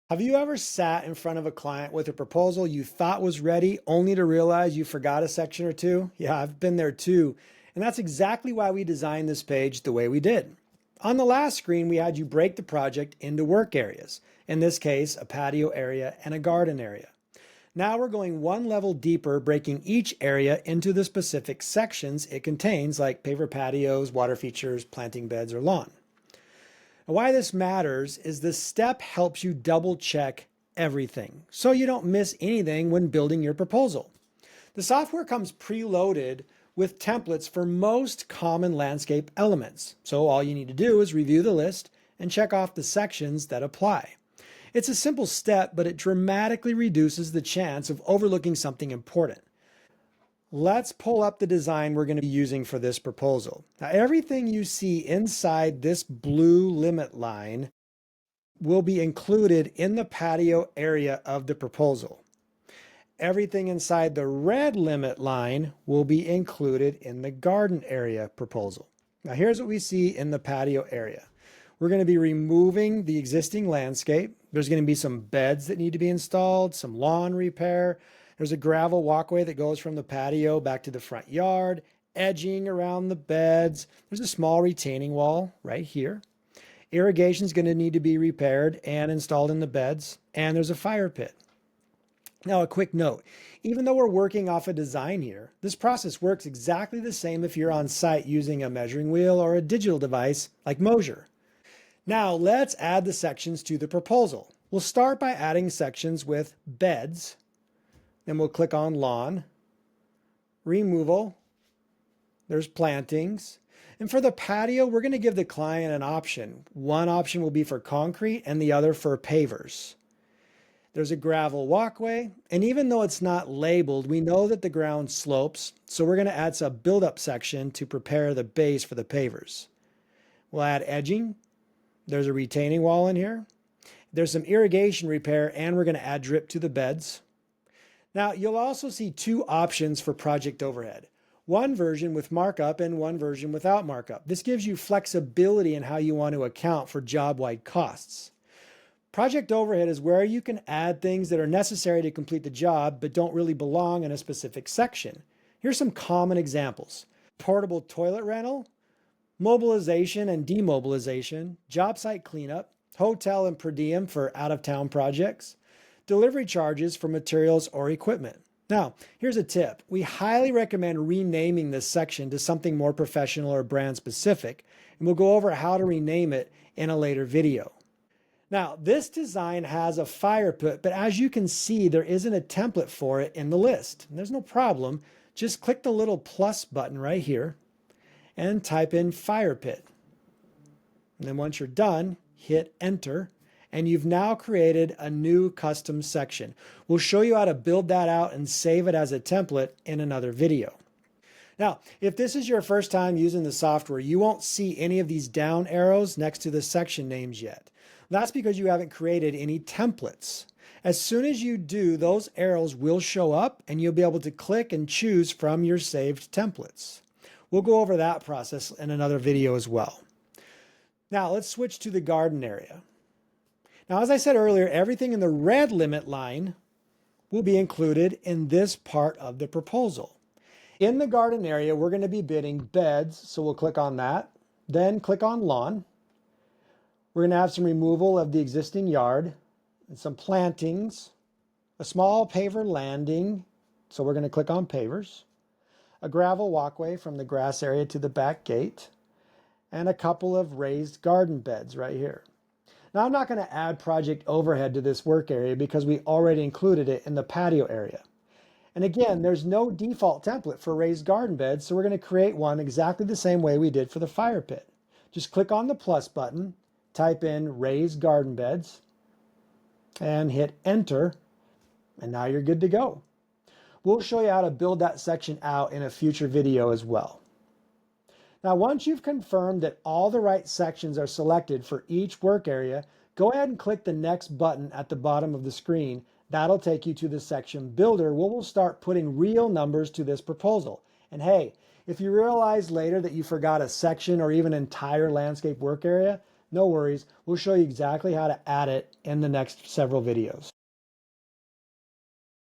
Have you ever sat in front of a client with a proposal you thought was ready only to realize you forgot a section or two? Yeah, I've been there too. And that's exactly why we designed this page the way we did. On the last screen, we had you break the project into work areas. In this case, a patio area and a garden area. Now we're going one level deeper, breaking each area into the specific sections it contains, like paver patios, water features, planting beds, or lawn. Why this matters is this step helps you double check everything so you don't miss anything when building your proposal. The software comes preloaded with templates for most common landscape elements. So all you need to do is review the list and check off the sections that apply. It's a simple step, but it dramatically reduces the chance of overlooking something important. Let's pull up the design we're going to be using for this proposal. Now, everything you see inside this blue limit line will be included in the patio area of the proposal. Everything inside the red limit line will be included in the garden area proposal. Now, here's what we see in the patio area. We're going to be removing the existing landscape. There's going to be some beds that need to be installed, some lawn repair. There's a gravel walkway that goes from the patio back to the front yard, edging around the beds. There's a small retaining wall right here. Irrigation is going to need to be repaired and installed in the beds, and there's a fire pit. Now, a quick note, even though we're working off a design here, this process works exactly the same if you're on site using a measuring wheel or a digital device like Mosier. Now, let's add the sections to the proposal. We'll start by adding sections with beds. Then we'll click on lawn, removal, there's plantings. And for the patio, we're going to give the client an option. One option will be for concrete and the other for pavers. There's a gravel walkway, and even though it's not labeled, we know that the ground slopes, so we're going to add some build-up section to prepare the base for the pavers. We'll add edging. There's a retaining wall in here. There's some irrigation repair, and we're going to add drip to the beds. Now, you'll also see two options for project overhead. One version with markup and one version without markup. This gives you flexibility in how you want to account for job-wide costs. Project overhead is where you can add things that are necessary to complete the job but don't really belong in a specific section. Here's some common examples. Portable toilet rental, mobilization and demobilization, job site cleanup, hotel and per diem for out-of-town projects, delivery charges for materials or equipment. Now, here's a tip. We highly recommend renaming this section to something more professional or brand specific, and we'll go over how to rename it in a later video. Now, this design has a fire pit, but as you can see, there isn't a template for it in the list. And there's no problem. Just click the little plus button right here and type in fire pit. And then once you're done, hit enter. And you've now created a new custom section. We'll show you how to build that out and save it as a template in another video. Now, if this is your first time using the software, you won't see any of these down arrows next to the section names yet. That's because you haven't created any templates. As soon as you do, those arrows will show up and you'll be able to click and choose from your saved templates. We'll go over that process in another video as well. Now, let's switch to the garden area. Now, as I said earlier, everything in the red limit line will be included in this part of the proposal. In the garden area, we're going to be bidding beds, so we'll click on that. Then click on lawn. We're going to have some removal of the existing yard and some plantings, a small paver landing, so we're going to click on pavers, a gravel walkway from the grass area to the back gate, and a couple of raised garden beds right here. Now, I'm not going to add project overhead to this work area because we already included it in the patio area. And again, there's no default template for raised garden beds, so we're going to create one exactly the same way we did for the fire pit. Just click on the plus button, type in raised garden beds, and hit enter, and now you're good to go. We'll show you how to build that section out in a future video as well. Now, once you've confirmed that all the right sections are selected for each work area, go ahead and click the next button at the bottom of the screen. That'll take you to the section builder where we'll start putting real numbers to this proposal. And hey, if you realize later that you forgot a section or even entire landscape work area, No worries. We'll show you exactly how to add it in the next several videos.